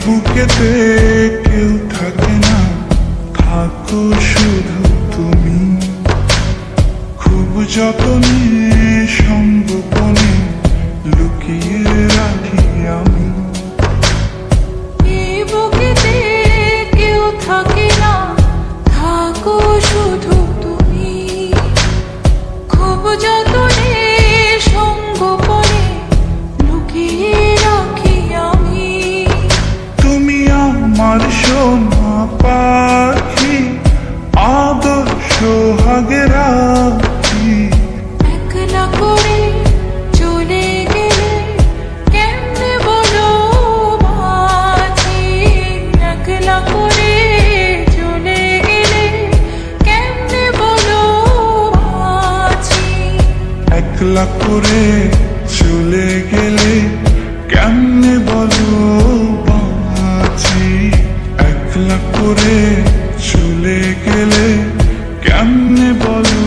বুকেতে কেউ থাকে না, থাকো শুধু তুমি। খুব যতনে সংগোপনে লুকিয়ে রাখি আমি। এই বুকেতে কেউ থাকে না, থাকো শুধু তুমি। খুব যতনে সংগোপনে লুকিয়ে রাখি আমি। তুমি আমার সোনা পাখি, আদর সোহাগে রাখি। একলা করে চলে গেলে কেমনে বলো বাঁচি। একলা করে চলে গেলে কেমনে বলো বাঁচি। একলা করে চলে গেলে কেমনে বলো বাঁচি। একলা করে চলে গেলে কেমনে বলো